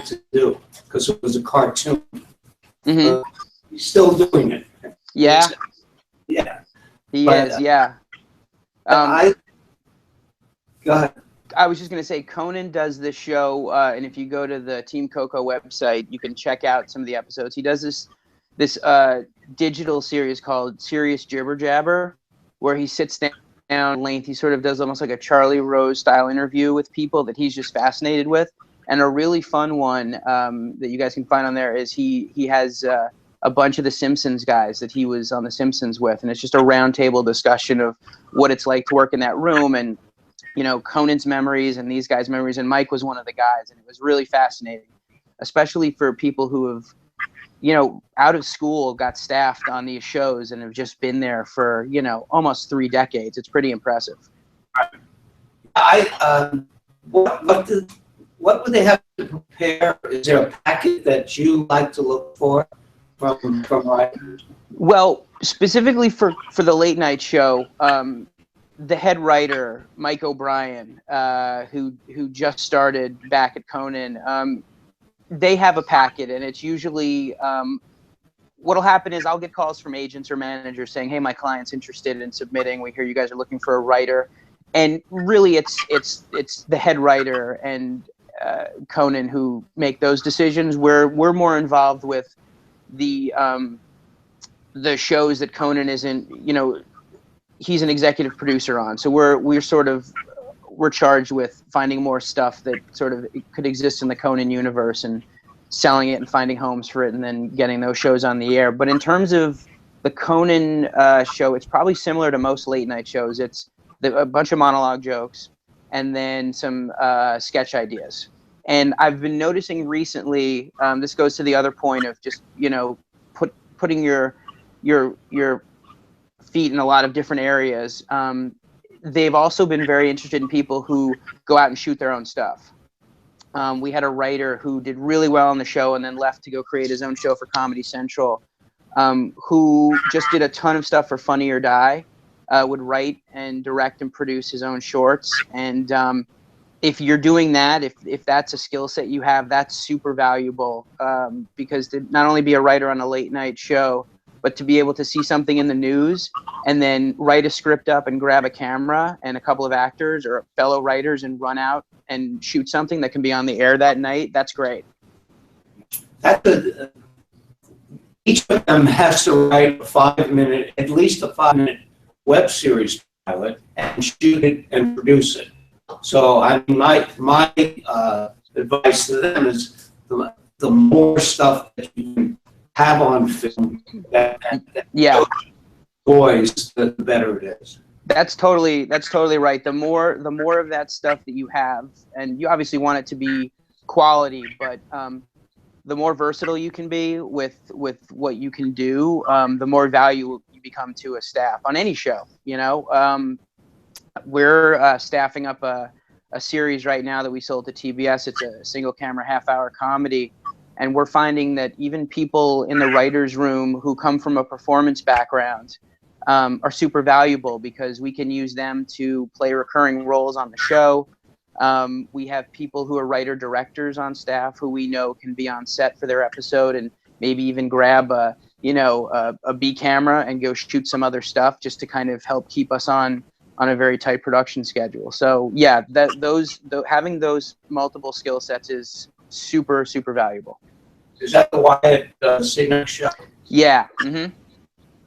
wanted to do because it was a cartoon. Mm-hmm. He's still doing it. Yeah. Yeah. He is, yeah. Go ahead. I was just going to say, Conan does this show, and if you go to the Team Coco website, you can check out some of the episodes. He does this digital series called Serious Jibber Jabber, where he sits down at length. He sort of does almost like a Charlie Rose style interview with people that he's just fascinated with. And a really fun one that you guys can find on there is he has a bunch of the Simpsons guys that he was on the Simpsons with, and it's just a roundtable discussion of what it's like to work in that room, and you know, Conan's memories and these guys' memories, and Mike was one of the guys, and it was really fascinating, especially for people who have, you know, out of school, got staffed on these shows and have just been there for, you know, almost 3 decades. It's pretty impressive. What would they have to prepare? Is there a packet that you like to look for from writers? Well, specifically for the late night show, the head writer, Mike O'Brien, who just started back at Conan, they have a packet, and it's usually what'll happen is I'll get calls from agents or managers saying, "Hey, my client's interested in submitting. We hear you guys are looking for a writer," and really, it's the head writer and Conan who make those decisions. We're more involved with the shows that Conan isn't, you know, he's an executive producer on. So we're charged with finding more stuff that sort of could exist in the Conan universe and selling it and finding homes for it and then getting those shows on the air. But in terms of the Conan show, it's probably similar to most late night shows. It's a bunch of monologue jokes and then some sketch ideas. And I've been noticing recently, this goes to the other point of just, you know, putting your feet in a lot of different areas. They've also been very interested in people who go out and shoot their own stuff. We had a writer who did really well on the show and then left to go create his own show for Comedy Central, who just did a ton of stuff for Funny or Die, would write and direct and produce his own shorts. And if you're doing that, if that's a skill set you have, that's super valuable, because to not only be a writer on a late night show, but to be able to see something in the news and then write a script up and grab a camera and a couple of actors or fellow writers and run out and shoot something that can be on the air that night, that's great. Each of them has to write at least a 5-minute web series pilot and shoot it and produce it. So my advice to them is the more stuff that you can have on film that boys, the better it is. That's totally right. The more of that stuff that you have, and you obviously want it to be quality, but the more versatile you can be with what you can do, the more value you become to a staff on any show. You know, we're staffing up a series right now that we sold to TBS. It's a single camera half-hour comedy. And we're finding that even people in the writer's room who come from a performance background are super valuable because we can use them to play recurring roles on the show. We have people who are writer-directors on staff who we know can be on set for their episode and maybe even grab a B camera and go shoot some other stuff just to kind of help keep us on a very tight production schedule. So yeah, having those multiple skill sets is super, super valuable. Is that the Wyatts show? Yeah. Mm-hmm.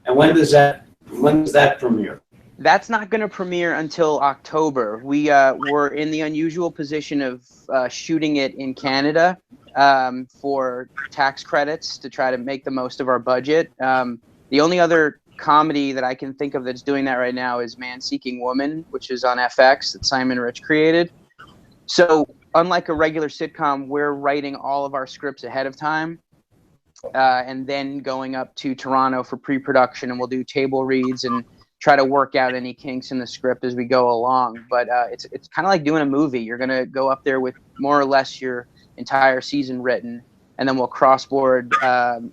And when does that premiere? That's not going to premiere until October. We're in the unusual position of shooting it in Canada for tax credits to try to make the most of our budget. The only other comedy that I can think of that's doing that right now is Man Seeking Woman, which is on FX that Simon Rich created. So unlike a regular sitcom, we're writing all of our scripts ahead of time and then going up to Toronto for pre-production, and we'll do table reads and try to work out any kinks in the script as we go along. But it's kind of like doing a movie. You're going to go up there with more or less your entire season written, and then we'll cross-board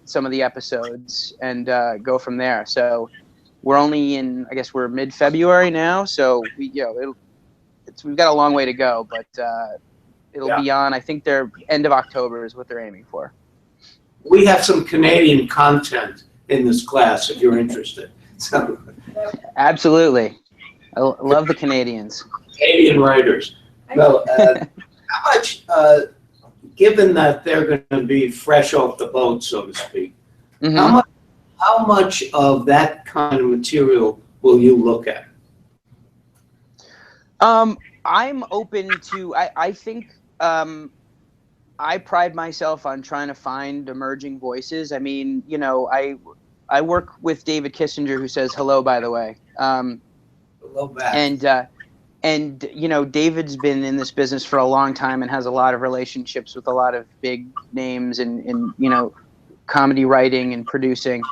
some of the episodes and go from there. So we're only in, I guess we're mid-February now, so we've got a long way to go, but It'll be on, I think they're end of October is what they're aiming for. We have some Canadian content in this class if you're interested. So, absolutely. I love the Canadians. Canadian writers. Well, how much, given that they're going to be fresh off the boat, so to speak, Mm-hmm. how much of that kind of material will you look at? I'm open to, I think, I pride myself on trying to find emerging voices. I mean, you know, I work with David Kissinger, who says hello, by the way. Hello back. And you know, David's been in this business for a long time and has a lot of relationships with a lot of big names in you know, comedy writing and producing.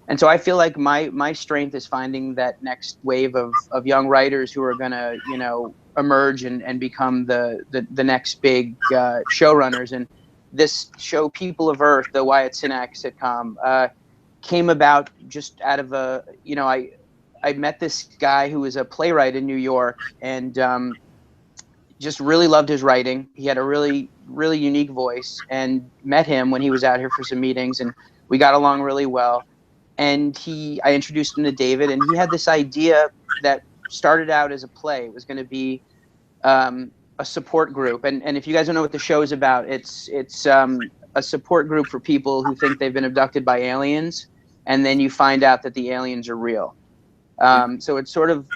And so I feel like my strength is finding that next wave of young writers who are going to, you know, emerge and become the next big showrunners. And this show, People of Earth, the Wyatts sitcom, came about just out of a, you know, I met this guy who was a playwright in New York and just really loved his writing. He had a really unique voice, and met him when he was out here for some meetings, and we got along really well. And I introduced him to David, and he had this idea that started out as a play. It was going to be a support group. And if you guys don't know what the show is about, it's a support group for people who think they've been abducted by aliens, and then you find out that the aliens are real. So it's sort of,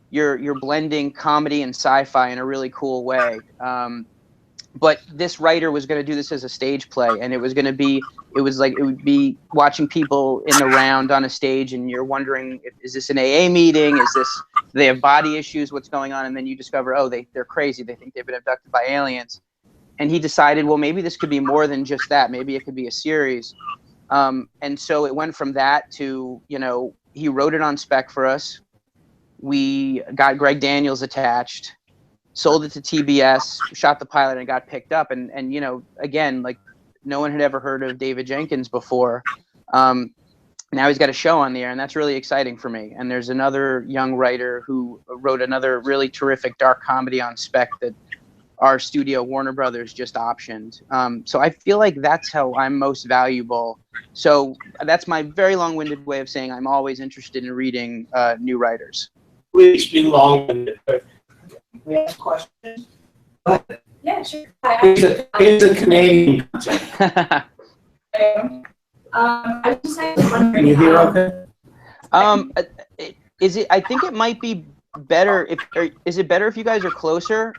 you're blending comedy and sci-fi in a really cool way. But this writer was going to do this as a stage play, and it would be watching people in the round on a stage, and you're wondering, is this an AA meeting? Do they have body issues? What's going on? And then you discover, oh, they're crazy. They think they've been abducted by aliens. And he decided, well, maybe this could be more than just that. Maybe it could be a series. And so it went from that to, you know, he wrote it on spec for us. We got Greg Daniels attached, sold it to TBS, shot the pilot, and it got picked up. And you know, again, like, no one had ever heard of David Jenkins before. Now he's got a show on the air, and that's really exciting for me. And there's another young writer who wrote another really terrific dark comedy on spec that our studio, Warner Brothers, just optioned. So I feel like that's how I'm most valuable. So that's my very long-winded way of saying I'm always interested in reading new writers. Please be long-winded. We have questions? Yeah, sure. It's a Canadian concept. I was just wondering. Can you hear okay? Is it? I think it might be better is it better if you guys are closer?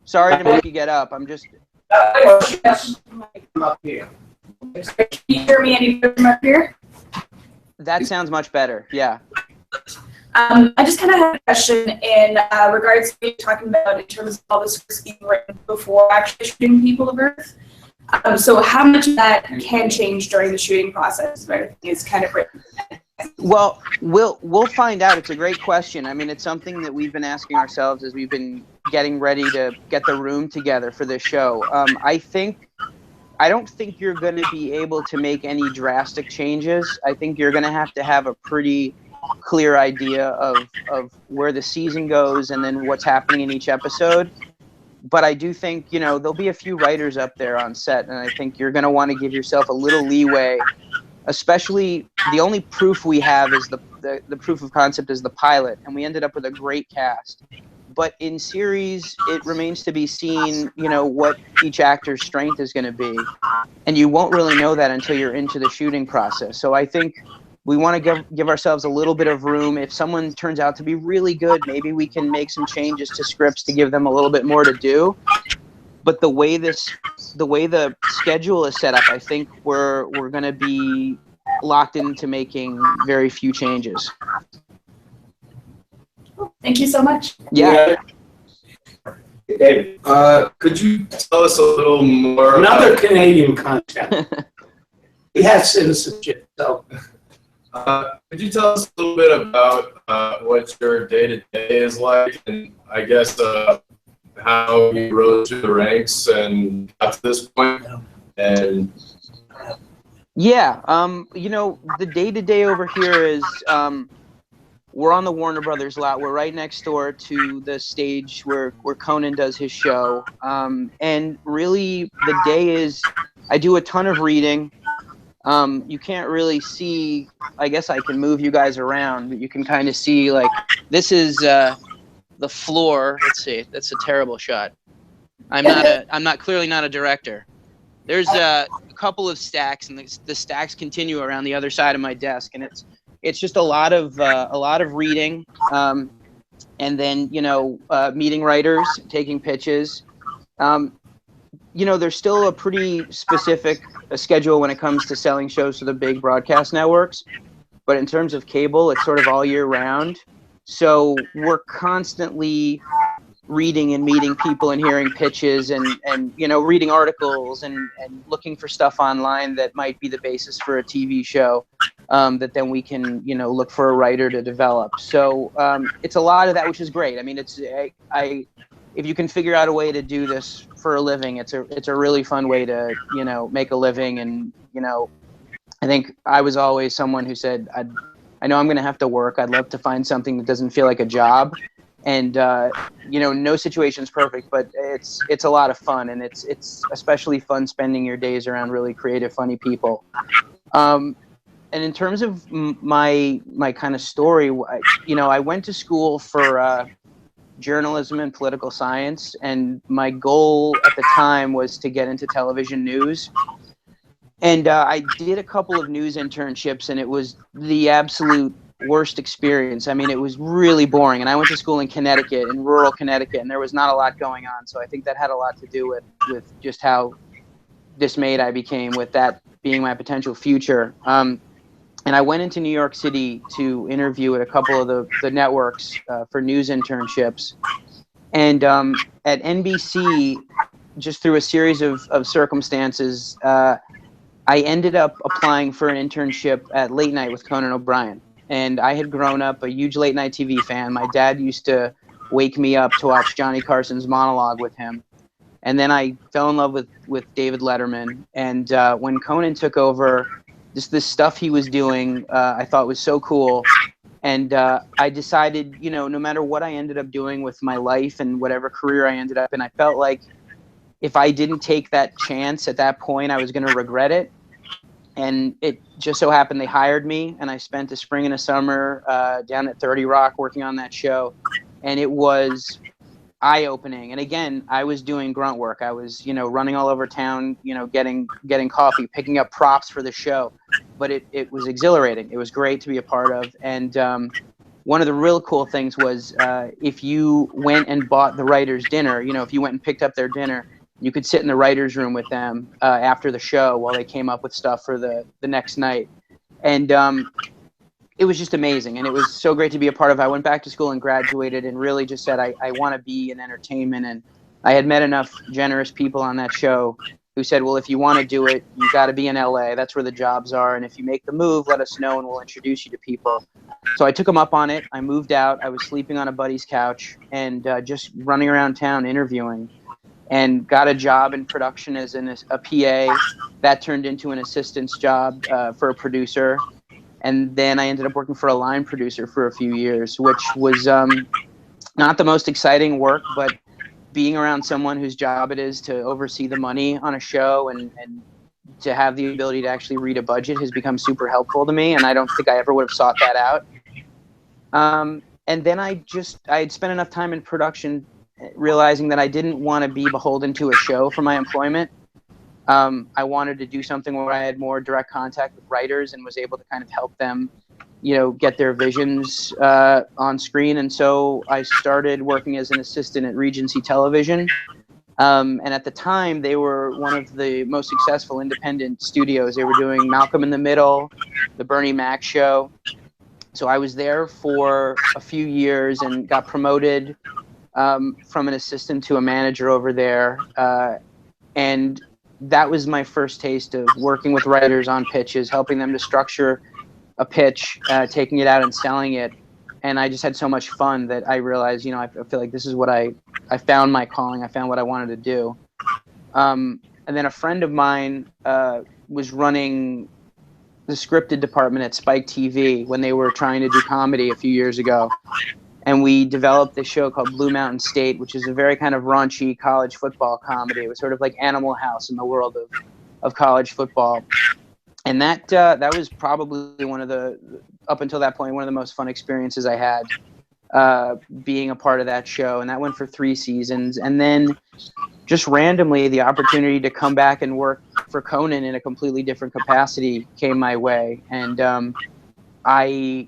Sorry to make you get up. I'm just. Up here. Can you hear me any better from up here? That sounds much better. Yeah. I just kind of had a question in regards to what you're talking about in terms of all the scripts being written before actually shooting People of Earth. So how much of that can change during the shooting process if everything is kind of written? Well, we'll find out. It's a great question. I mean, it's something that we've been asking ourselves as we've been getting ready to get the room together for this show. I don't think you're going to be able to make any drastic changes. I think you're going to have a pretty clear idea of where the season goes and then what's happening in each episode. But I do think, you know, there'll be a few writers up there on set, and I think you're going to want to give yourself a little leeway. Especially, the only proof we have is the proof of concept is the pilot, and we ended up with a great cast. But in series, it remains to be seen, you know, what each actor's strength is going to be, and you won't really know that until you're into the shooting process. So I think we want to give ourselves a little bit of room. If someone turns out to be really good, maybe we can make some changes to scripts to give them a little bit more to do. But the way the schedule is set up, I think we're going to be locked into making very few changes. Thank you so much. Yeah. David, could you tell us a little more? Another Canadian concept. He has citizenship, so. Could you tell us a little bit about what your day-to-day is like, and I guess how you rose through the ranks and got to this point? And yeah, you know, the day-to-day over here is we're on the Warner Brothers lot. We're right next door to the stage where Conan does his show. And really, the day is, I do a ton of reading. You can't really see, I guess I can move you guys around, but you can kind of see, like, this is the floor. Let's see, that's a terrible shot. I'm clearly not a director. There's a couple of stacks, and the stacks continue around the other side of my desk, and it's just a lot of reading, and then meeting writers, taking pitches. There's still a pretty specific schedule when it comes to selling shows to the big broadcast networks, but in terms of cable, it's sort of all year round. So we're constantly reading and meeting people and hearing pitches and reading articles and looking for stuff online that might be the basis for a TV show, that then we can look for a writer to develop. So it's a lot of that, which is great. I mean, if you can figure out a way to do this for a living, it's a really fun way to make a living. And I think I was always someone who said, I know I'm going to have to work. I'd love to find something that doesn't feel like a job. And no situation's perfect, but it's a lot of fun, and it's especially fun spending your days around really creative, funny people. And in terms of my kind of story, I went to school for journalism and political science, and my goal at the time was to get into television news. And I did a couple of news internships, and it was the absolute worst experience. I mean, it was really boring. And I went to school in Connecticut, in rural Connecticut, and there was not a lot going on. So I think that had a lot to do with just how dismayed I became with that being my potential future. And I went into New York City to interview at a couple of the networks for news internships. And at NBC, just through a series of circumstances, I ended up applying for an internship at Late Night with Conan OBrien. And I had grown up a huge late night TV fan. My dad used to wake me up to watch Johnny Carson's monologue with him. And then I fell in love with David Letterman. And when Conan took over, just this stuff he was doing, I thought was so cool. And I decided, no matter what I ended up doing with my life and whatever career I ended up in, I felt like if I didn't take that chance at that point, I was going to regret it. And it just so happened they hired me, and I spent a spring and a summer down at 30 Rock working on that show. And it was eye-opening. And again, I was doing grunt work. I was, running all over town, getting coffee, picking up props for the show. But it was exhilarating. It was great to be a part of. And one of the real cool things was if you went and bought the writer's dinner, if you went and picked up their dinner, you could sit in the writer's room with them after the show while they came up with stuff for the next night. And it was just amazing. And it was so great to be a part of. I went back to school and graduated and really just said, I want to be in entertainment. And I had met enough generous people on that show who said, well, if you want to do it, you got to be in LA. That's where the jobs are. And if you make the move, let us know and we'll introduce you to people. So I took them up on it. I moved out. I was sleeping on a buddy's couch and just running around town interviewing. And got a job in production as a PA. That turned into an assistant's job for a producer. And then I ended up working for a line producer for a few years, which was not the most exciting work, but being around someone whose job it is to oversee the money on a show and to have the ability to actually read a budget has become super helpful to me. And I don't think I ever would have sought that out. And then I had spent enough time in production realizing that I didn't want to be beholden to a show for my employment. I wanted to do something where I had more direct contact with writers and was able to kind of help them, get their visions on screen. And so I started working as an assistant at Regency Television. And at the time, they were one of the most successful independent studios. They were doing Malcolm in the Middle, the Bernie Mac show. So I was there for a few years and got promoted from an assistant to a manager over there. And that was my first taste of working with writers on pitches, helping them to structure a pitch, taking it out and selling it. And I just had so much fun that I realized, I feel like this is what I found my calling. I found what I wanted to do. And then a friend of mine was running the scripted department at Spike TV when they were trying to do comedy a few years ago. And we developed this show called Blue Mountain State, which is a very kind of raunchy college football comedy. It was sort of like Animal House in the world of college football. And that was probably up until that point, one of the most fun experiences I had being a part of that show. And that went for 3 seasons. And then just randomly, the opportunity to come back and work for Conan in a completely different capacity came my way. And I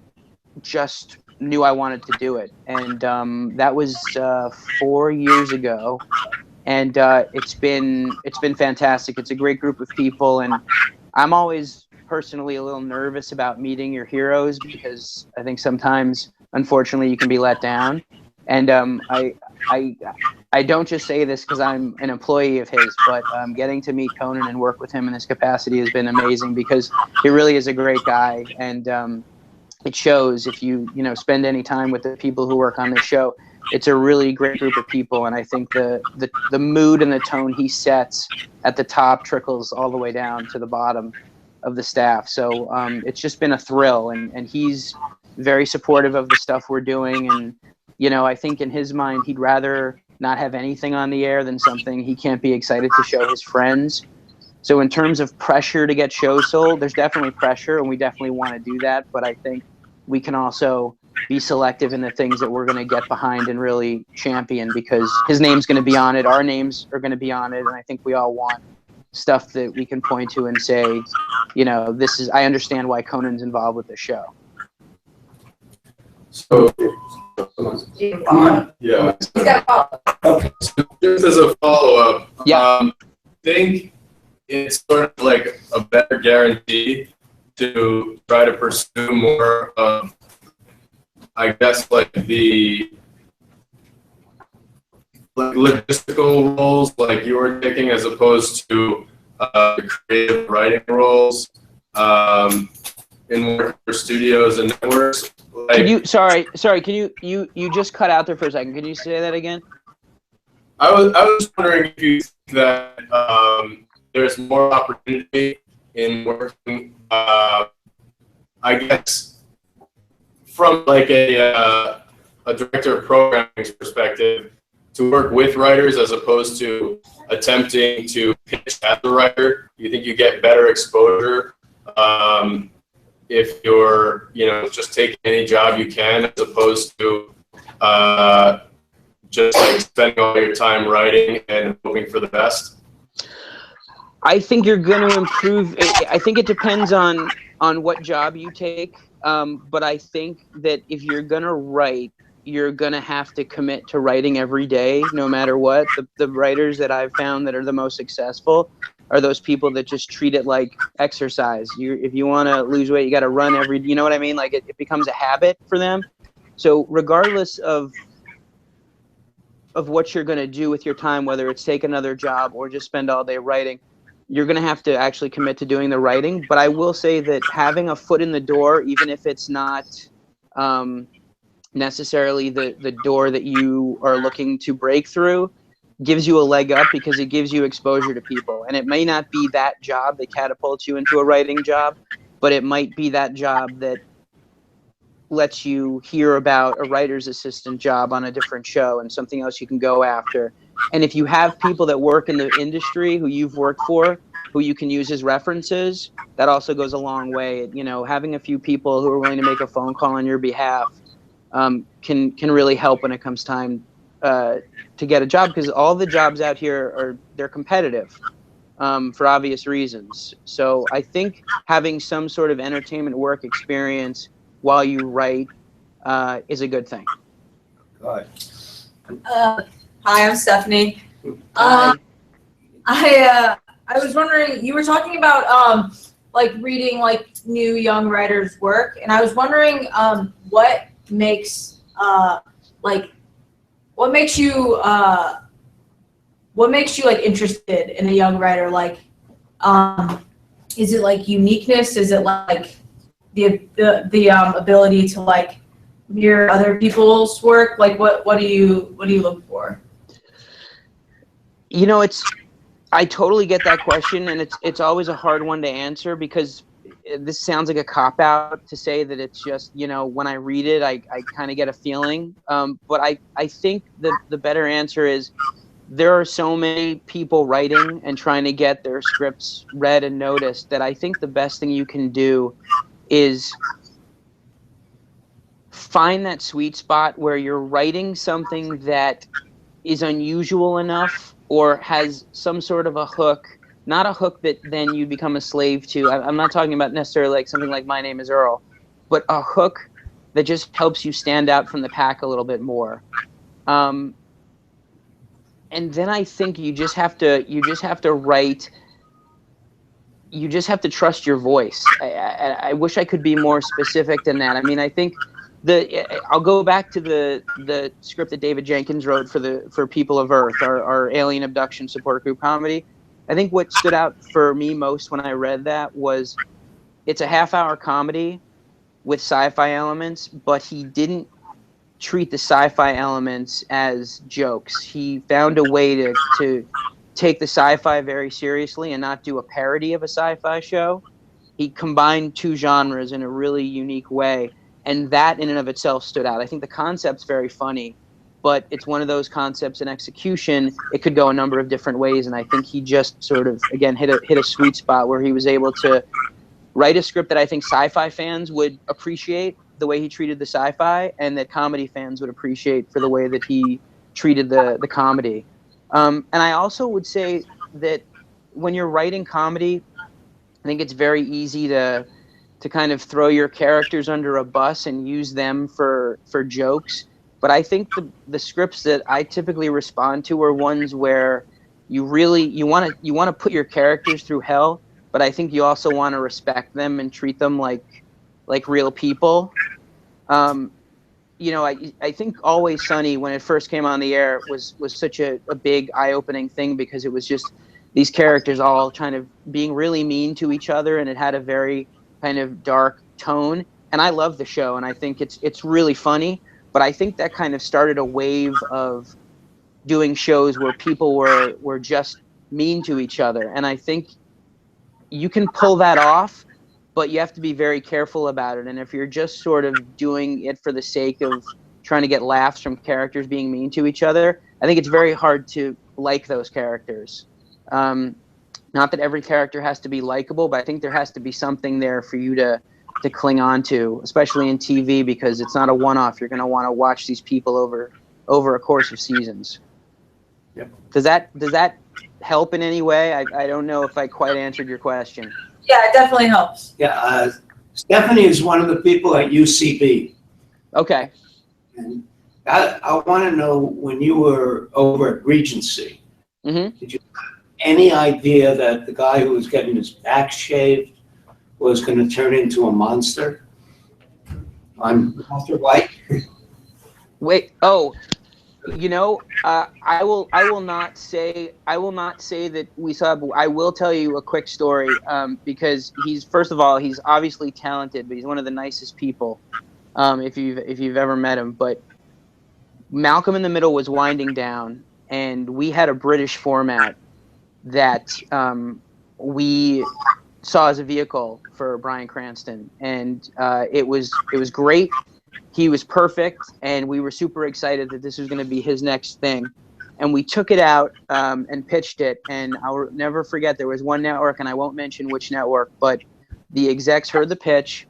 just knew I wanted to do it. And that was 4 years ago. And it's been fantastic. It's a great group of people. And I'm always personally a little nervous about meeting your heroes because I think sometimes, unfortunately, you can be let down. And I don't just say this because I'm an employee of his, but getting to meet Conan and work with him in this capacity has been amazing because he really is a great guy. And it shows if you spend any time with the people who work on this show. It's a really great group of people, and I think the mood and the tone he sets at the top trickles all the way down to the bottom of the staff. So it's just been a thrill, and he's very supportive of the stuff we're doing. And I think in his mind he'd rather not have anything on the air than something he can't be excited to show his friends. So in terms of pressure to get shows sold, there's definitely pressure, and we definitely want to do that. But I think we can also be selective in the things that we're going to get behind and really champion, because his name's going to be on it, our names are going to be on it, and I think we all want stuff that we can point to and say, I understand why Conan's involved with the show. So, yeah. So just as a follow-up, I think it's sort of like a better guarantee to try to pursue more of, I guess, like the logistical roles like you were taking, as opposed to creative writing roles in more studios and networks. Like, Can you just cut out there for a second? Can you say that again? I was wondering if you think that there's more opportunity in working, I guess, from like a director of programming's perspective, to work with writers as opposed to attempting to pitch as a writer. You think you get better exposure if you're, just taking any job you can, as opposed to just like spending all your time writing and hoping for the best? I think you're going to improve. I think it depends on what job you take. But I think that if you're going to write, you're going to have to commit to writing every day, no matter what. The writers that I've found that are the most successful are those people that just treat it like exercise. If you want to lose weight, you got to run you know what I mean? Like it becomes a habit for them. So regardless of what you're going to do with your time, whether it's take another job or just spend all day writing, you're going to have to actually commit to doing the writing. But I will say that having a foot in the door, even if it's not necessarily the door that you are looking to break through, gives you a leg up, because it gives you exposure to people. And it may not be that job that catapults you into a writing job, but it might be that job that lets you hear about a writer's assistant job on a different show and something else you can go after. And if you have people that work in the industry who you've worked for, who you can use as references, that also goes a long way. Having a few people who are willing to make a phone call on your behalf can really help when it comes time to get a job, because all the jobs out here they're competitive for obvious reasons. So I think having some sort of entertainment work experience while you write is a good thing. Good. Hi, I'm Stephanie. Hi. I was wondering, you were talking about reading new young writers' work, and I was wondering what makes you interested in a young writer? Is it uniqueness? Is it the ability to mirror other people's work? What do you look for? I totally get that question, and it's always a hard one to answer, because this sounds like a cop-out to say that it's just, you know, when I read it, I kind of get a feeling. But I think the better answer is there are so many people writing and trying to get their scripts read and noticed that I think the best thing you can do is find that sweet spot where you're writing something that is unusual enough or has some sort of a hook, not a hook that then you become a slave to. I'm not talking about necessarily like something like My Name is Earl, but a hook that just helps you stand out from the pack a little bit more. And then I think you just have to write. You just have to trust your voice. I wish I could be more specific than that. I mean, I think I'll go back to the script that David Jenkins wrote for People of Earth, our alien abduction support group comedy. I think what stood out for me most when I read that was it's a half-hour comedy with sci-fi elements, but he didn't treat the sci-fi elements as jokes. He found a way to take the sci-fi very seriously and not do a parody of a sci-fi show. He combined two genres in a really unique way, and that in and of itself stood out. I think the concept's very funny, but it's one of those concepts in execution, it could go a number of different ways, and I think he just sort of, again, hit a sweet spot where he was able to write a script that I think sci-fi fans would appreciate the way he treated the sci-fi, and that comedy fans would appreciate for the way that he treated the comedy. And I also would say that when you're writing comedy, I think it's very easy to kind of throw your characters under a bus and use them for jokes. But I think the scripts that I typically respond to are ones where you want to put your characters through hell, but I think you also want to respect them and treat them like real people. You know, I think Always Sunny, when it first came on the air, was such a big eye-opening thing because it was just these characters all kind of being really mean to each other, and it had a very kind of dark tone. And I love the show, and I think it's really funny. But I think that kind of started a wave of doing shows where people were just mean to each other. And I think you can pull that off, but you have to be very careful about it. And if you're just sort of doing it for the sake of trying to get laughs from characters being mean to each other, I think it's very hard to like those characters. Not that every character has to be likable, but I think there has to be something there for you to cling on to, especially in TV, because it's not a one-off. You're going to want to watch these people over a course of seasons. Yep. Does that help in any way? I don't know if I quite answered your question. Yeah, it definitely helps. Yeah, Stephanie is one of the people at UCB. Okay. And I want to know, when you were over at Regency, did you have any idea that the guy who was getting his back shaved was going to turn into a monster on Walter White? Wait. Oh, you know, I will not say that we saw. But I will tell you a quick story, because first of all, he's obviously talented, but he's one of the nicest people, if you've ever met him. But Malcolm in the Middle was winding down, and we had a British format that we saw as a vehicle for Bryan Cranston, and it was great. He was perfect, and we were super excited that this was going to be his next thing. And we took it out and pitched it, and I'll never forget, there was one network, and I won't mention which network, but the execs heard the pitch,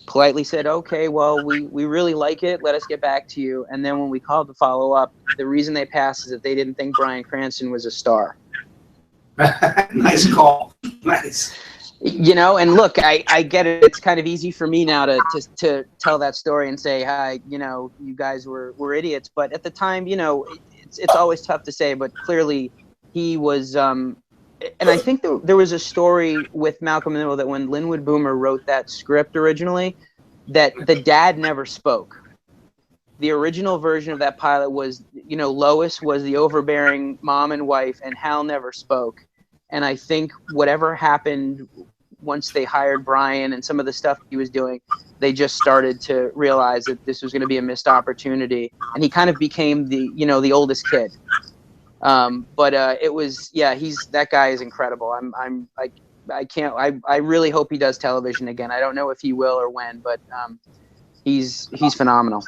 politely said, okay, well, we really like it, let us get back to you. And then when we called to follow up, the reason they passed is that they didn't think Bryan Cranston was a star. Nice call. Nice. You know, and look, I get it. It's kind of easy for me now to tell that story and say, hi, you know, you guys were idiots. But at the time, you know, it's always tough to say. But clearly, he was. And I think there was a story with Malcolm in the Middle that when Linwood Boomer wrote that script originally, that the dad never spoke. The original version of that pilot was, you know, Lois was the overbearing mom and wife, and Hal never spoke. And I think whatever happened once they hired Bryan and some of the stuff he was doing, they just started to realize that this was going to be a missed opportunity. And he kind of became the oldest kid. But it was, yeah, that guy is incredible. I can't. I really hope he does television again. I don't know if he will or when, but he's phenomenal.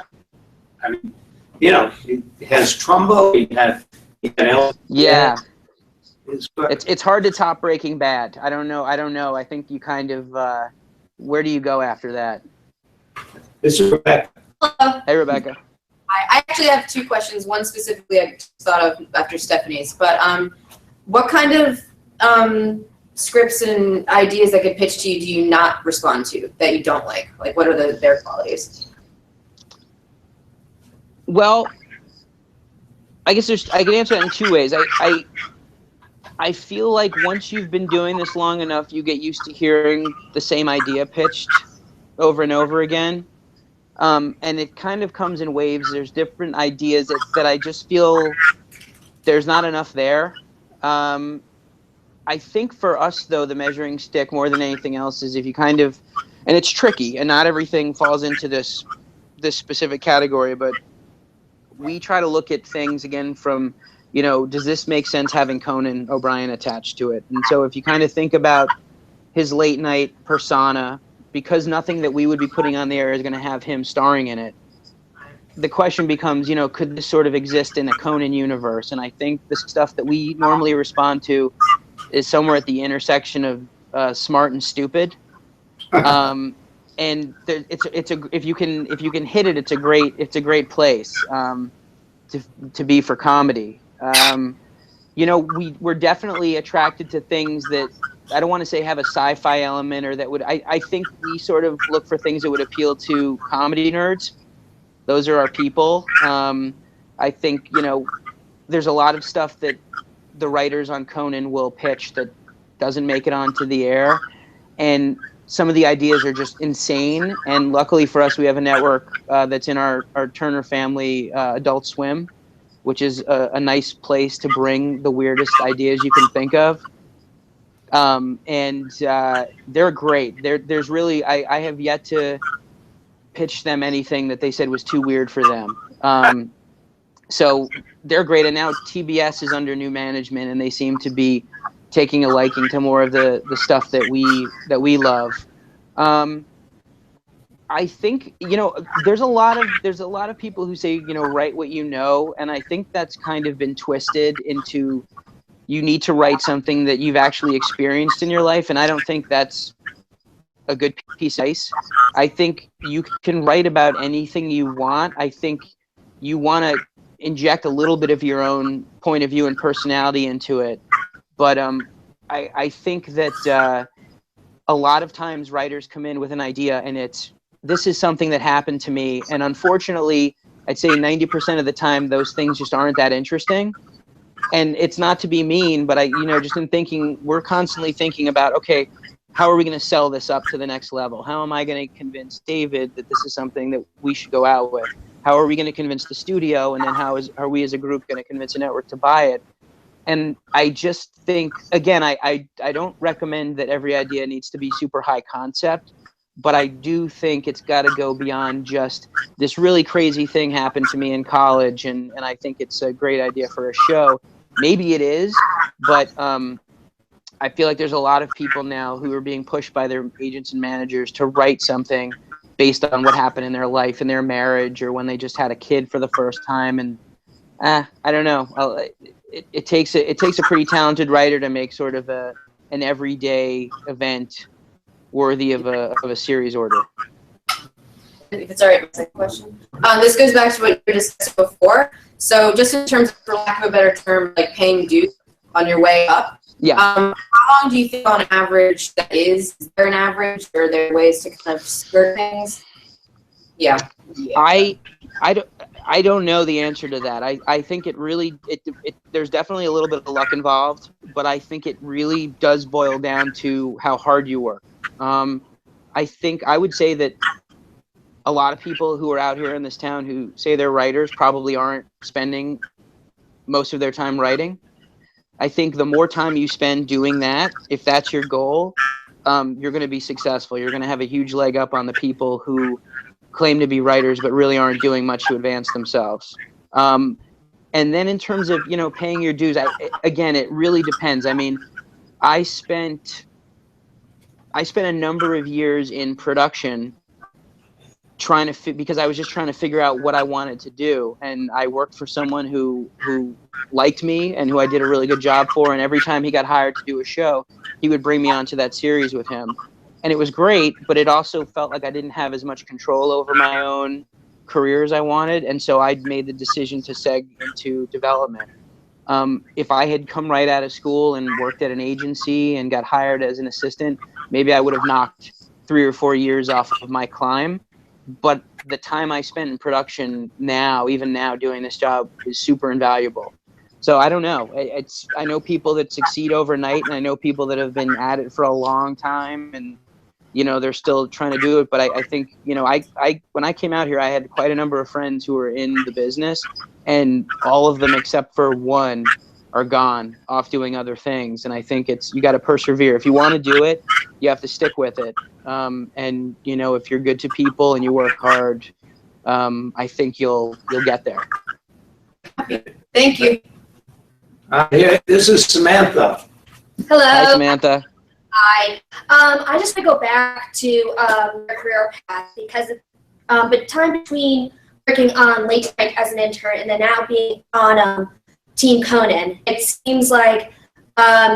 I mean, you know, he has Trumbo. He had Yeah. It's It's hard to top Breaking Bad. I don't know. I think you kind of where do you go after that? This is Rebecca. Hello. Hey, Rebecca. I actually have two questions. One specifically I just thought of after Stephanie's. But what kind of scripts and ideas that get pitched to you do you not respond to, that you don't like? Like, what are their qualities? Well, I guess I can answer that in two ways. I feel like once you've been doing this long enough, you get used to hearing the same idea pitched over and over again. And it kind of comes in waves. There's different ideas that I just feel there's not enough there. I think for us, though, the measuring stick more than anything else is if you kind of, and it's tricky, and not everything falls into this specific category, but we try to look at things again from, you know, does this make sense having Conan O'Brien attached to it? And so if you kind of think about his late night persona, because nothing that we would be putting on the air is going to have him starring in it, the question becomes, you know, could this sort of exist in a Conan universe? And I think the stuff that we normally respond to is somewhere at the intersection of smart and stupid. And if you can hit it, it's a great place to be for comedy. You know, we're definitely attracted to things that I don't want to say have a sci-fi element or that would. I think we sort of look for things that would appeal to comedy nerds. Those are our people. I think, you know, there's a lot of stuff that the writers on Conan will pitch that doesn't make it onto the air, and some of the ideas are just insane. And luckily for us, we have a network that's in our Turner family, Adult Swim, which is a nice place to bring the weirdest ideas you can think of. And they're great. There's really, I have yet to pitch them anything that they said was too weird for them. So they're great. And now TBS is under new management, and they seem to be taking a liking to more of the stuff that we love. I think, you know, there's a lot of people who say, you know, write what you know, and I think that's kind of been twisted into you need to write something that you've actually experienced in your life, and I don't think that's a good piece of advice. I think you can write about anything you want. I think you want to inject a little bit of your own point of view and personality into it, but I think that a lot of times writers come in with an idea and this is something that happened to me, and unfortunately I'd say 90% of the time those things just aren't that interesting. And it's not to be mean, but just in thinking, we're constantly thinking about, okay, how are we going to sell this up to the next level? How am I going to convince David that this is something that we should go out with? How are we going to convince the studio? And then are we as a group going to convince a network to buy it? And I just think, again, I don't recommend that every idea needs to be super high concept, but I do think it's got to go beyond just this really crazy thing happened to me in college, and I think it's a great idea for a show. Maybe it is, but I feel like there's a lot of people now who are being pushed by their agents and managers to write something based on what happened in their life, in their marriage, or when they just had a kid for the first time. And I don't know. It takes a pretty talented writer to make sort of an everyday event worthy of a series order. If it's all right, my second question. This goes back to what you were discussing before. So just in terms of, for lack of a better term, like paying dues on your way up. Yeah. How long do you think on average that is? Is there an average, or are there ways to kind of skirt things? Yeah. I don't know the answer to that. I think it really there's definitely a little bit of luck involved, but I think it really does boil down to how hard you work. I think I would say that a lot of people who are out here in this town who say they're writers probably aren't spending most of their time writing. I think the more time you spend doing that, if that's your goal, you're going to be successful. You're going to have a huge leg up on the people who claim to be writers but really aren't doing much to advance themselves. And then in terms of, paying your dues, again, it really depends. I mean, I spent I spent a number of years in production because I was just trying to figure out what I wanted to do. And I worked for someone who liked me and who I did a really good job for. And every time he got hired to do a show, he would bring me onto that series with him. And it was great, but it also felt like I didn't have as much control over my own career as I wanted. And so I made the decision to seg into development. If I had come right out of school and worked at an agency and got hired as an assistant, maybe I would have knocked 3 or 4 years off of my climb. But the time I spent in production now, even now doing this job, is super invaluable. So I don't know. I know people that succeed overnight, and I know people that have been at it for a long time, and they're still trying to do it. But I think I when I came out here, I had quite a number of friends who were in the business, and all of them except for one are gone off doing other things. And I think you got to persevere. If you want to do it, you have to stick with it. And if you're good to people and you work hard, I think you'll get there. Thank you. This is Samantha. Hello. Hi, Samantha. Hi. I just want to go back to your career path because the time between working on Late Night as an intern and then now being on Team Conan, it seems like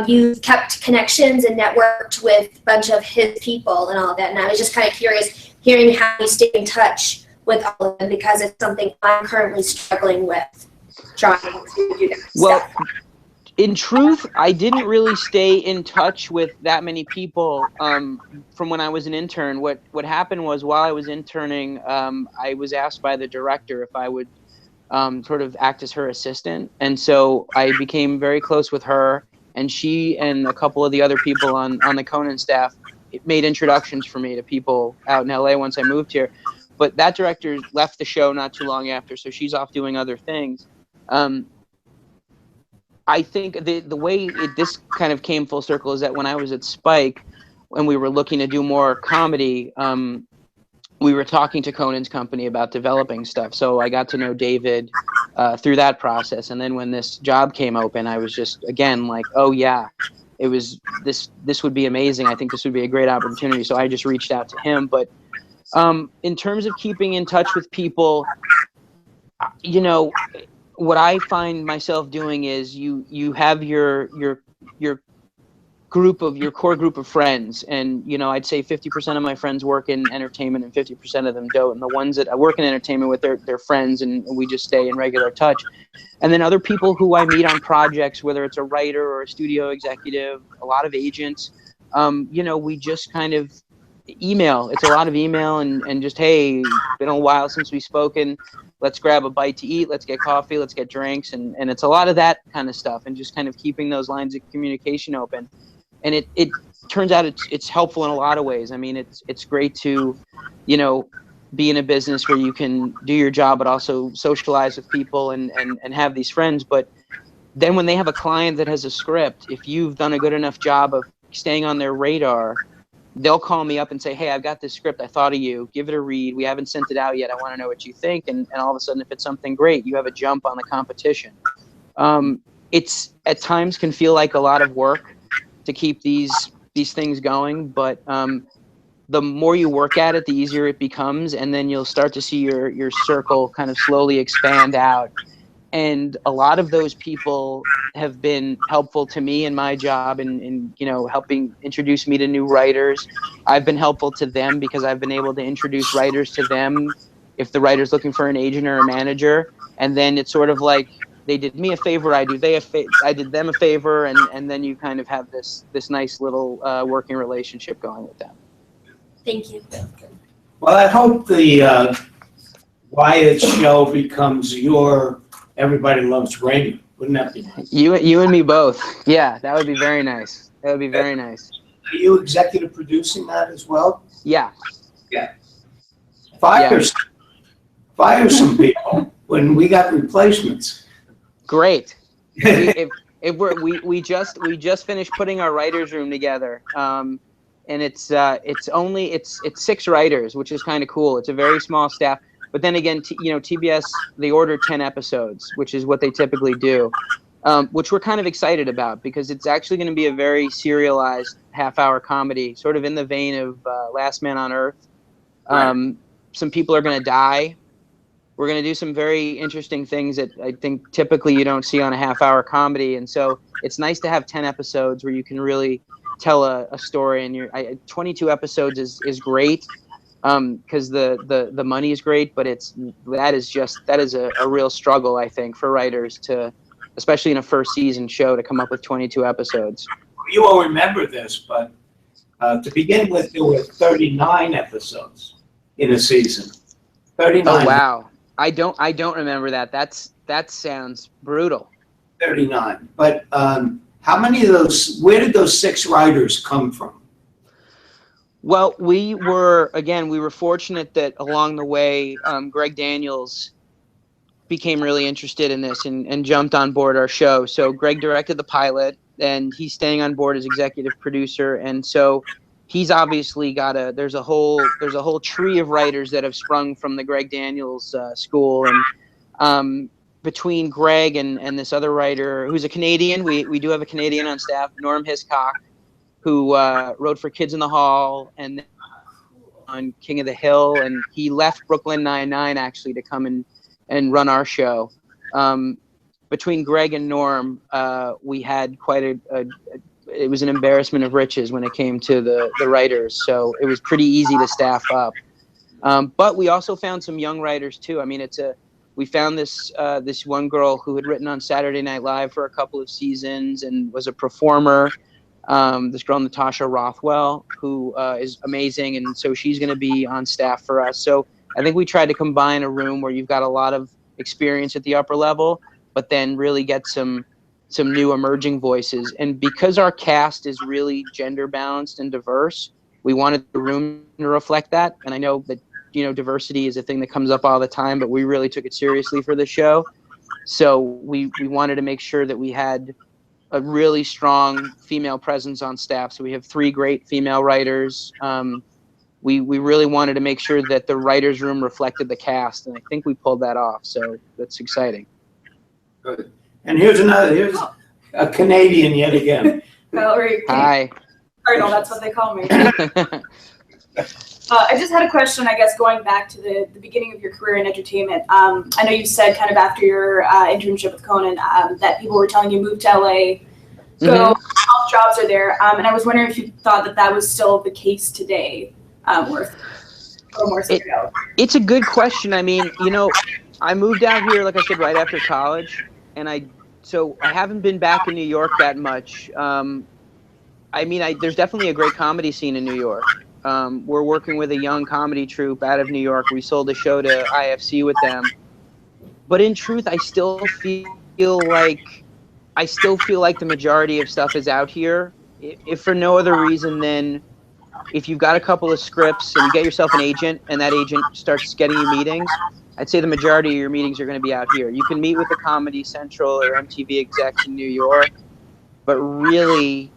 you've kept connections and networked with a bunch of his people and all of that. And I was just kind of curious hearing how you stay in touch with all of them because it's something I'm currently struggling with trying to do that. Well, in truth, I didn't really stay in touch with that many people from when I was an intern. What happened was while I was interning, I was asked by the director if I would sort of act as her assistant. And so I became very close with her, and she and a couple of the other people on the Conan staff made introductions for me to people out in LA once I moved here. But that director left the show not too long after, so she's off doing other things. I think the way this kind of came full circle is that when I was at Spike, when we were looking to do more comedy, we were talking to Conan's company about developing stuff. So I got to know David through that process. And then when this job came open, I was just, again, like, oh yeah, it was this would be amazing. I think this would be a great opportunity. So I just reached out to him. But in terms of keeping in touch with people, what I find myself doing is you have your core group of friends, and I'd say 50% of my friends work in entertainment and 50% of them don't. And the ones that I work in entertainment with, they're friends, and we just stay in regular touch. And then other people who I meet on projects, whether it's a writer or a studio executive, a lot of agents, we just kind of email. It's a lot of email and just, hey, been a while since we've spoken. Let's grab a bite to eat. Let's get coffee. Let's get drinks. And it's a lot of that kind of stuff, and just kind of keeping those lines of communication open. And it turns out it's helpful in a lot of ways. I mean, it's great to, be in a business where you can do your job, but also socialize with people and have these friends. But then when they have a client that has a script, if you've done a good enough job of staying on their radar, they'll call me up and say, hey, I've got this script. I thought of you. Give it a read. We haven't sent it out yet. I want to know what you think. And all of a sudden, if it's something great, you have a jump on the competition. It's at times can feel like a lot of work to keep these things going. But the more you work at it, the easier it becomes. And then you'll start to see your circle kind of slowly expand out. And a lot of those people have been helpful to me in my job in helping introduce me to new writers. I've been helpful to them because I've been able to introduce writers to them if the writer's looking for an agent or a manager. And then it's sort of like they did me a favor, I did them a favor, and then you kind of have this nice little working relationship going with them. Thank you. Well, I hope the Wyatts Show becomes your Everybody Loves Raymond. Wouldn't that be nice? You and me both. Yeah, that would be very nice. That would be very nice. Are you executive producing that as well? Yeah. Yeah. Fire some people when we got replacements. Great. We just finished putting our writers' room together, and it's 6 writers, which is kind of cool. It's a very small staff. But then again, TBS, they order 10 episodes, which is what they typically do. which we're kind of excited about because it's actually going to be a very serialized half-hour comedy, sort of in the vein of Last Man on Earth. Some people are going to die. We're going to do some very interesting things that I think typically you don't see on a half-hour comedy, and so it's nice to have 10 episodes where you can really tell a story. And 22 episodes is great because the money is great, but that is a real struggle, I think, for writers to, especially in a first season show, to come up with 22 episodes. You won't remember this, but to begin with, there were 39 episodes in a season. 39. Oh wow. I don't remember that. That sounds brutal. 39. But how many of those, where did those 6 writers come from? Well, we were fortunate that along the way, Greg Daniels became really interested in this and jumped on board our show. So Greg directed the pilot, and he's staying on board as executive producer. And so he's obviously got there's a whole tree of writers that have sprung from the Greg Daniels school. And between Greg and this other writer who's a Canadian, we do have a Canadian on staff, Norm Hiscock, who wrote for Kids in the Hall and on King of the Hill, and he left Brooklyn Nine-Nine actually to come and run our show. Between Greg and Norm, we had quite it was an embarrassment of riches when it came to the writers, so it was pretty easy to staff up. But we also found some young writers too. I mean, we found this one girl who had written on Saturday Night Live for a couple of seasons and was a performer. This girl, Natasha Rothwell, who is amazing, and so she's going to be on staff for us. So I think we tried to combine a room where you've got a lot of experience at the upper level, but then really get some new emerging voices. And because our cast is really gender balanced and diverse, we wanted the room to reflect that. And I know that diversity is a thing that comes up all the time, but we really took it seriously for the show. So we wanted to make sure that we had a really strong female presence on staff. So we have 3 great female writers. We really wanted to make sure that the writers' room reflected the cast, and I think we pulled that off. So that's exciting. Good. And here's a Canadian yet again. Valerie. Hi. Cardinal, that's what they call me. I just had a question, I guess, going back to the beginning of your career in entertainment. I know you said kind of after your internship with Conan that people were telling you move to LA, go, all the jobs are there. And I was wondering if you thought that was still the case today, or more so ago. It's a good question. I mean, I moved out here, like I said, right after college, and so I haven't been back in New York that much. I mean, there's definitely a great comedy scene in New York. We're working with a young comedy troupe out of New York. We sold a show to IFC with them. But in truth, I still feel like the majority of stuff is out here. If for no other reason than if you've got a couple of scripts and you get yourself an agent and that agent starts getting you meetings, I'd say the majority of your meetings are going to be out here. You can meet with the Comedy Central or MTV execs in New York, but really,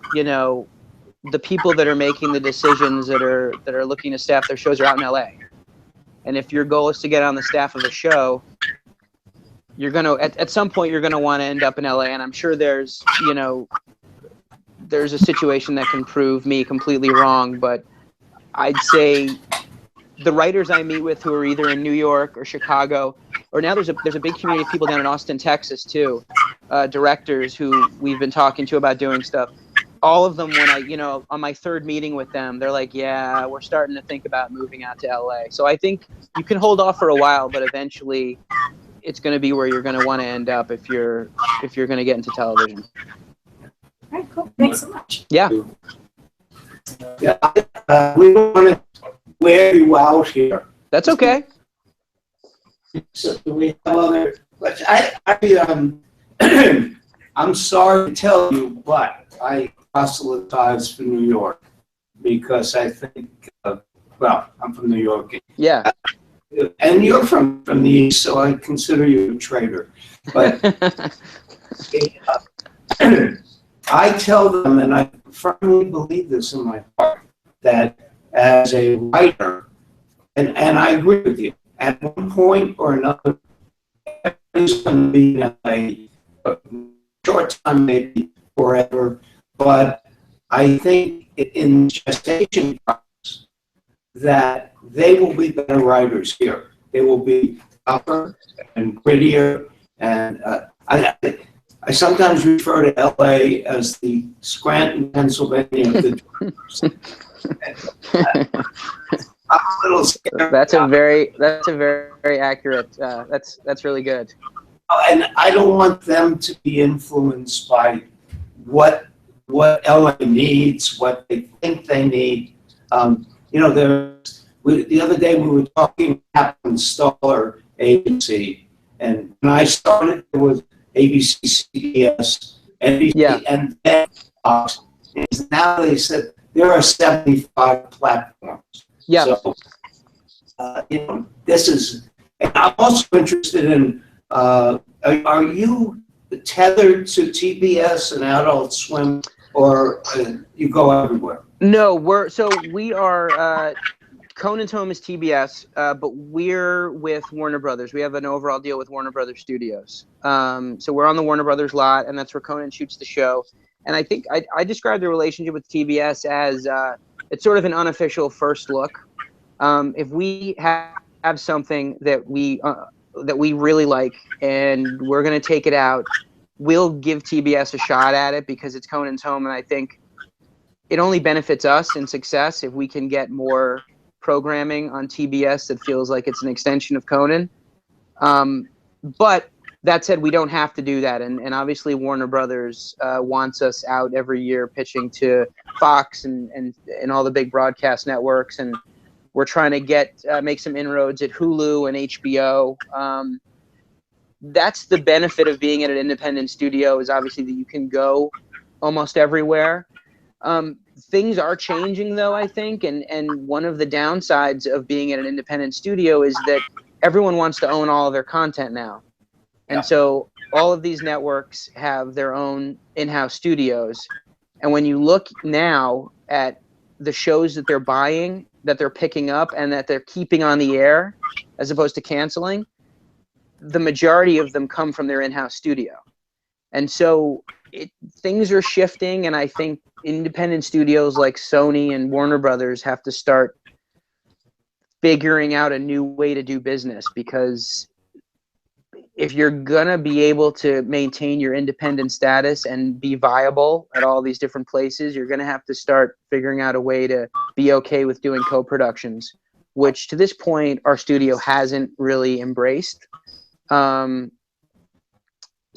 the people that are making the decisions that are looking to staff their shows are out in LA. And if your goal is to get on the staff of a show, you're going to, at some point, you're going to want to end up in LA. And I'm sure there's a situation that can prove me completely wrong, but I'd say the writers I meet with who are either in New York or Chicago, or now there's a big community of people down in Austin, Texas too, directors who we've been talking to about doing stuff. All of them, when on my 3rd meeting with them, they're like, yeah, we're starting to think about moving out to LA. So I think you can hold off for a while, but eventually it's going to be where you're going to want to end up if you're going to get into television. All right, cool. Thanks so much. Yeah. Yeah, we don't want to wear you out here. That's okay. So do we have other questions? I'm sorry to tell you, but I proselytize for New York because I think, I'm from New York. Yeah. And you're from the East, so I consider you a traitor. But I tell them, and I firmly believe this in my heart, that as a writer, and I agree with you, at one point or another, everybody's going to be in LA. short time, maybe forever, but I think in gestation process that they will be better writers here. They will be tougher and grittier, and I sometimes refer to LA as the Scranton, Pennsylvania of the dreamers. I'm a little scared. That's a very accurate. That's really good. And I don't want them to be influenced by what LA needs, what they think they need. You know, the other day we were talking about Installer agency, and when I started, there was ABC, CBS, NBC, Yeah. and then Fox. And now they said there are 75 platforms. Yeah. So, you know, this is, and I'm also interested in, are you tethered to TBS and Adult Swim, or you go everywhere? No, we are. Conan's home is TBS, but we're with Warner Brothers. We have an overall deal with Warner Brothers Studios. So we're on the Warner Brothers lot, and that's where Conan shoots the show. And I think I describe the relationship with TBS as it's sort of an unofficial first look. If we have something that we really like and we're going to take it out, we'll give TBS a shot at it because it's Conan's home, and I think it only benefits us in success if we can get more programming on TBS that feels like it's an extension of Conan. But that said, we don't have to do that, and obviously Warner Brothers wants us out every year pitching to Fox and all the big broadcast networks, and we're trying to make some inroads at Hulu and HBO. That's the benefit of being at an independent studio, is obviously that you can go almost everywhere. Things are changing, though, I think, and one of the downsides of being at an independent studio is that everyone wants to own all of their content now. And so all of these networks have their own in-house studios. And when you look now at the shows that they're buying, that they're picking up, and that they're keeping on the air as opposed to canceling, the majority of them come from their in-house studio. And so things are shifting, and I think independent studios like Sony and Warner Brothers have to start figuring out a new way to do business, because if you're going to be able to maintain your independent status and be viable at all these different places, you're going to have to start figuring out a way to be okay with doing co-productions, which to this point our studio hasn't really embraced.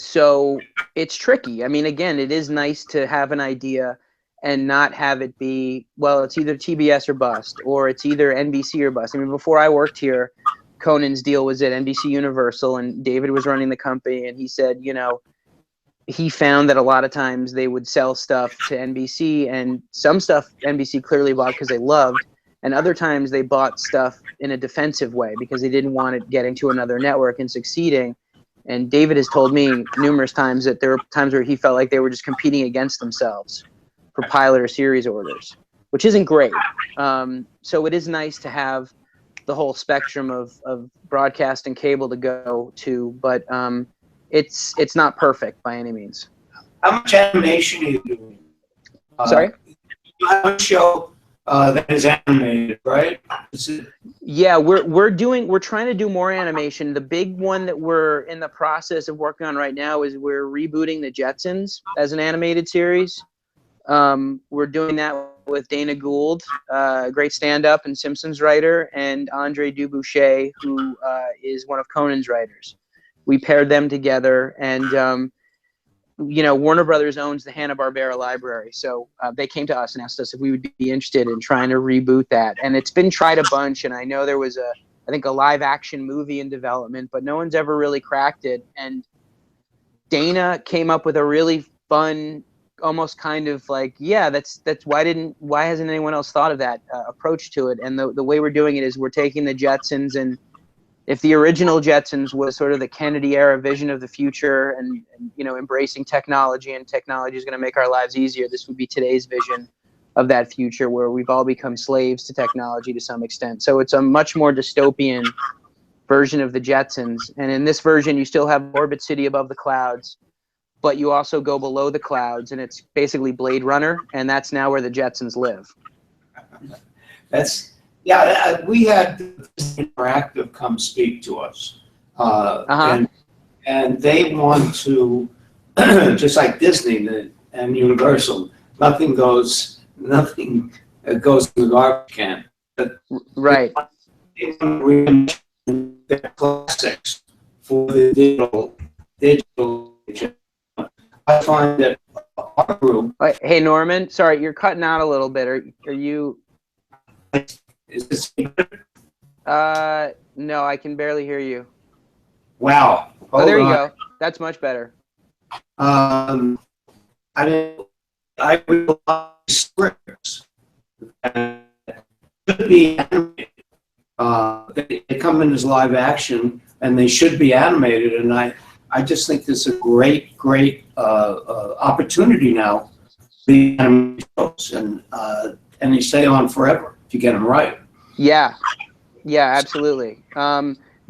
So it's tricky. I mean, again, it is nice to have an idea and not have it be, well, it's either TBS or bust, or it's either NBC or bust. I mean, before I worked here, Conan's deal was at NBC Universal, and David was running the company, and he said, you know, he found that a lot of times they would sell stuff to NBC, and some stuff NBC clearly bought because they loved, and other times they bought stuff in a defensive way because they didn't want it getting to another network and succeeding. And David has told me numerous times that there were times where he felt like they were just competing against themselves for pilot or series orders, which isn't great. So it is nice to have the whole spectrum of broadcast and cable to go to, but it's not perfect by any means. How much animation are you doing? Sorry? You have a show that is animated, right? Yeah, we're trying to do more animation. The big one that we're in the process of working on right now is we're rebooting the Jetsons as an animated series. We're doing that with Dana Gould, a great stand-up and Simpsons writer, and Andre Duboucher, who is one of Conan's writers. We paired them together, and you know, Warner Brothers owns the Hanna-Barbera library, so they came to us and asked us if we would be interested in trying to reboot that. And it's been tried a bunch, and I know there was I think a live-action movie in development, but no one's ever really cracked it. And Dana came up with a really fun, almost kind of like, yeah, that's why hasn't anyone else thought of that approach to it? And the way we're doing it is we're taking the Jetsons, and if the original Jetsons was sort of the Kennedy era vision of the future and you know, embracing technology, and technology is going to make our lives easier, this would be today's vision of that future, where we've all become slaves to technology to some extent. So it's a much more dystopian version of the Jetsons. And in this version, you still have Orbit City above the clouds, but you also go below the clouds, and it's basically Blade Runner, and that's now where the Jetsons live. That's, yeah, we had Interactive come speak to us. And they want to, just like Disney and Universal, nothing goes in the garbage can. Right. They want to reimagine their classics for the digital. I find that our group. Hey, Norman, sorry, you're cutting out a little bit. Are you? Is this? No, I can barely hear you. Wow. Oh, there you go. That's much better. I realize scripts that should be animated. They come in as live action, and they should be animated. And I just think this is a great opportunity now. The animated shows, and they stay on forever if you get them right. Yeah, absolutely.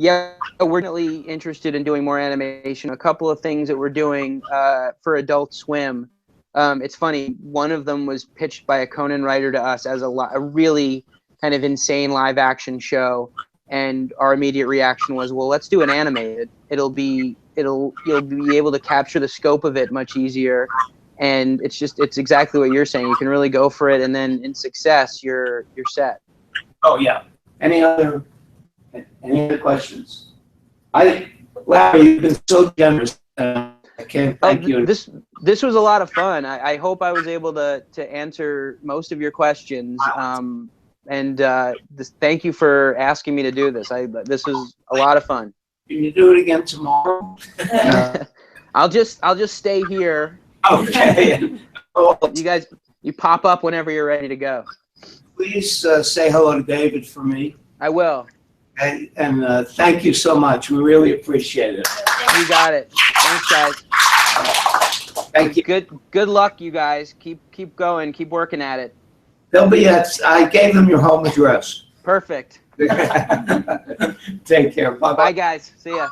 Yeah, we're definitely interested in doing more animation. A couple of things that we're doing for Adult Swim. It's funny. One of them was pitched by a Conan writer to us as a really kind of insane live action show, and our immediate reaction was, well, let's do an animated. You'll be able to capture the scope of it much easier, and it's exactly what you're saying. You can really go for it, and then in success, you're set. Oh yeah. Any other questions? Larry, you've been so generous. I can't thank you. This was a lot of fun. I hope I was able to answer most of your questions. Thank you for asking me to do this. This was a lot of fun. Can you do it again tomorrow? I'll just stay here. Okay. You guys, you pop up whenever you're ready to go. Please say hello to David for me. I will. And thank you so much. We really appreciate it. You got it. Thanks, guys. Thank you. Good luck, you guys. Keep going. Keep working at it. They'll be I gave them your home address. Perfect. Take care. Bye-bye. Bye, guys. See ya.